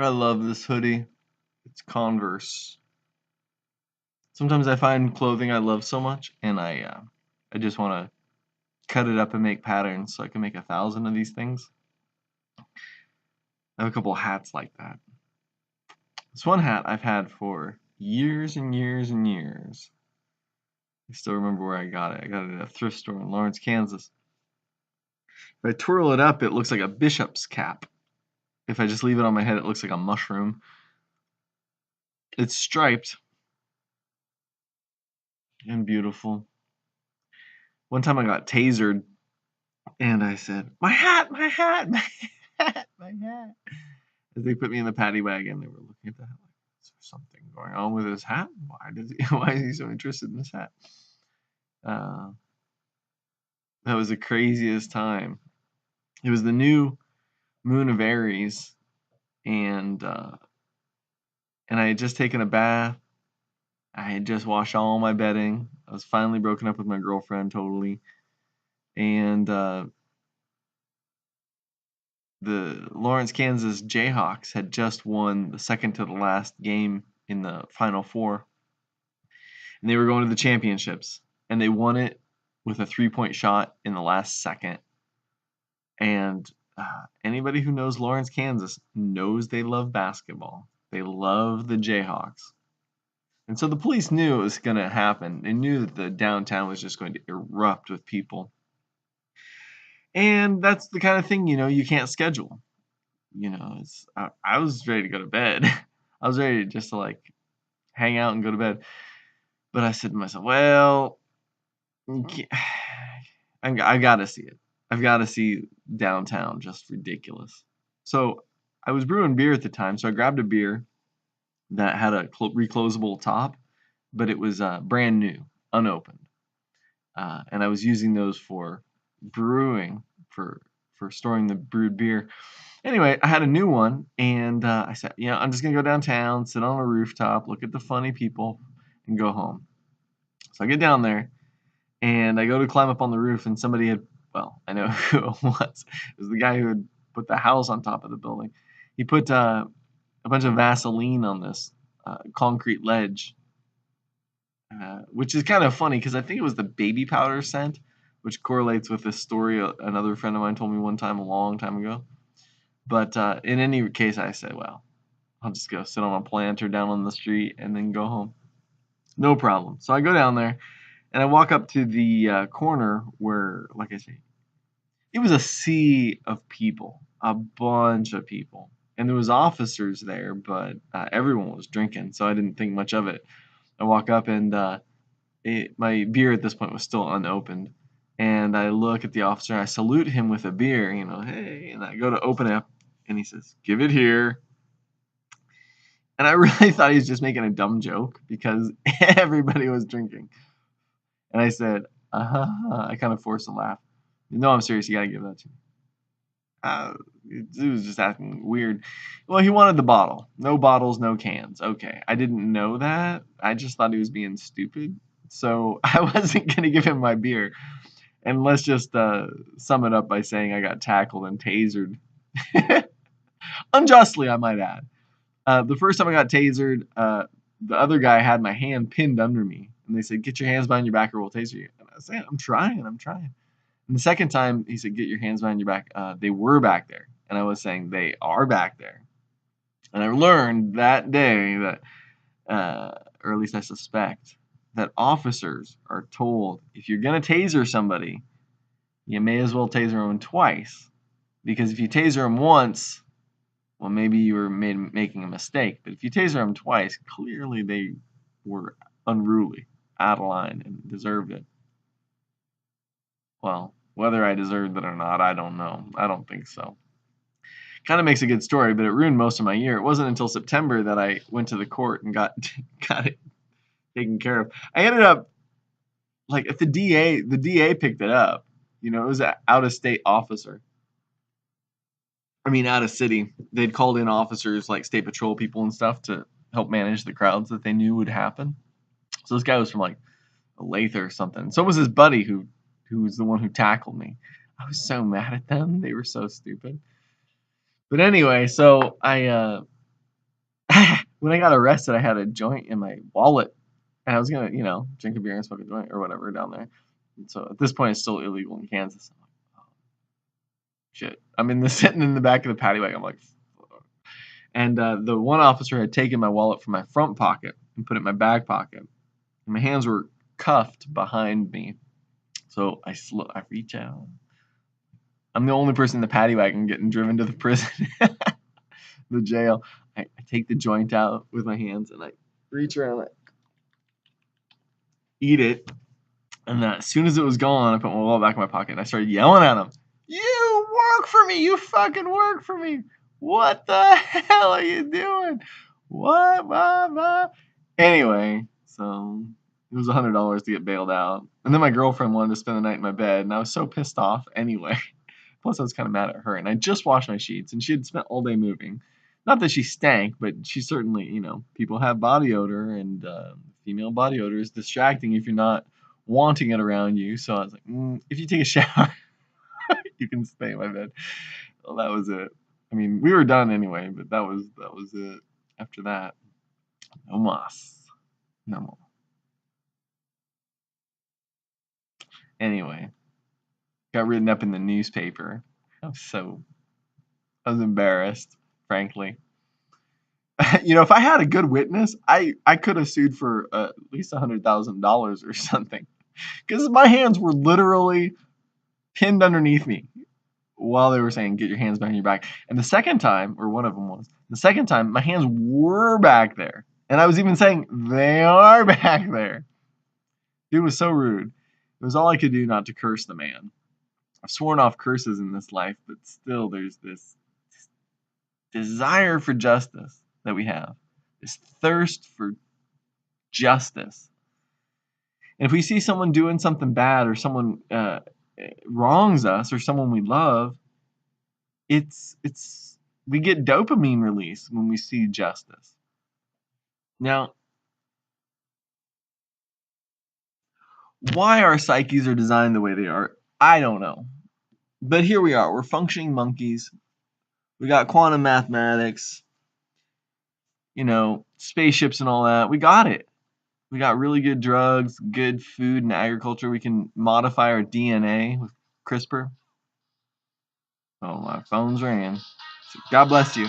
I love this hoodie. It's Converse. Sometimes I find clothing I love so much, and I just want to cut it up and make patterns so I can make 1,000 of these things. I have a couple hats like that. This one hat I've had for years and years and years. I still remember where I got it. I got it at a thrift store in Lawrence, Kansas. If I twirl it up, it looks like a bishop's cap. If I just leave it on my head, it looks like a mushroom. It's striped and beautiful. One time I got tasered, and I said, "My hat, my hat, my hat, my hat." As they put me in the paddy wagon, they were looking at the hat like, "Is there something going on with his hat? Why is he so interested in this hat?" Uh, that was the craziest time. It was the new moon of Aries, and I had just taken a bath. I had just washed all my bedding. I was finally broken up with my girlfriend totally, and the Lawrence, Kansas Jayhawks had just won the second to the last game in the Final Four, and they were going to the championships, and they won it with a 3-point shot in the last second. And anybody who knows Lawrence, Kansas knows they love basketball. They love the Jayhawks. And so the police knew it was going to happen. They knew that the downtown was just going to erupt with people. And that's the kind of thing, you can't schedule. I was ready to go to bed. I was ready just to hang out and go to bed. But I said to myself, well, I got to see it. I've got to see downtown just ridiculous. So I was brewing beer at the time, so I grabbed a beer that had a reclosable top, but it was brand new, unopened. And I was using those for brewing, for storing the brewed beer. Anyway, I had a new one, and I said, I'm just going to go downtown, sit on a rooftop, look at the funny people, and go home. So I get down there, and I go to climb up on the roof, and somebody had, well, I know who it was. It was the guy who had put the house on top of the building. He put a bunch of Vaseline on this concrete ledge, which is kind of funny because I think it was the baby powder scent, which correlates with this story another friend of mine told me one time a long time ago. But in any case, I said, well, I'll just go sit on a planter down on the street and then go home. No problem. So I go down there, and I walk up to the corner where, like I say, it was a sea of people, a bunch of people. And there was officers there, but everyone was drinking, so I didn't think much of it. I walk up, and my beer at this point was still unopened. And I look at the officer, and I salute him with a beer, hey, and I go to open it up, and he says, "Give it here." And I really thought he was just making a dumb joke because everybody was drinking. And I said, I kind of forced a laugh. "No, I'm serious. You got to give that to me." He was just acting weird. Well, he wanted the bottle. No bottles, no cans. Okay. I didn't know that. I just thought he was being stupid. So I wasn't going to give him my beer. And let's just sum it up by saying I got tackled and tasered. Unjustly, I might add. The first time I got tasered, the other guy had my hand pinned under me. And they said, "Get your hands behind your back or we'll taser you." And I said, I'm trying. And the second time he said, "Get your hands behind your back," they were back there. And I was saying, they are back there. And I learned that day that, or at least I suspect, that officers are told if you're going to taser somebody, you may as well taser them twice. Because if you taser them once, well, maybe you were making a mistake. But if you taser them twice, clearly they were unruly, out of line, and deserved it. Well, whether I deserved it or not, I don't know. I don't think so. Kind of makes a good story, but it ruined most of my year. It wasn't until September that I went to the court and got it taken care of. I ended up at the DA picked it up. It was an out-of-state officer. I mean, out of city. They'd called in officers like state patrol people and stuff to help manage the crowds that they knew would happen. So this guy was from Olathe or something. So was his buddy who was the one who tackled me. I was so mad at them. They were so stupid. But anyway, so I when I got arrested, I had a joint in my wallet, and I was gonna, drink a beer and smoke a joint or whatever down there. And so at this point, it's still illegal in Kansas. I'm like, oh, shit. I'm sitting in the back of the paddy wagon. I'm like, fuck. And the one officer had taken my wallet from my front pocket and put it in my back pocket. And my hands were cuffed behind me. So I reach out. I'm the only person in the paddy wagon getting driven to the prison, the jail. I take the joint out with my hands and I reach around, I eat it, and as soon as it was gone, I put my wallet back in my pocket and I started yelling at him. You work for me! You fucking work for me! What the hell are you doing? What? Blah, blah. Anyway, so it was $100 to get bailed out. And then my girlfriend wanted to spend the night in my bed, and I was so pissed off anyway. Plus, I was kind of mad at her, and I just washed my sheets, and she had spent all day moving. Not that she stank, but she certainly, people have body odor, and female body odor is distracting if you're not wanting it around you. So I was like, if you take a shower, you can stay in my bed. Well, that was it. I mean, we were done anyway, but that was it. After that, no mas. No more. Anyway, got written up in the newspaper. I was embarrassed, frankly. If I had a good witness, I could have sued for at least $100,000 or something, because my hands were literally pinned underneath me while they were saying, get your hands behind your back. And the second time, or one of them was, the second time, my hands were back there. And I was even saying, they are back there. Dude was so rude. It was all I could do not to curse the man. I've sworn off curses in this life, but still there's this desire for justice that we have. This thirst for justice. And if we see someone doing something bad, or someone wrongs us, or someone we love, we get dopamine release when we see justice. Now, why our psyches are designed the way they are, I don't know. But here we are. We're functioning monkeys. We got quantum mathematics, spaceships and all that. We got it. We got really good drugs, good food and agriculture. We can modify our DNA with CRISPR. Oh, my phone's ringing. So God bless you.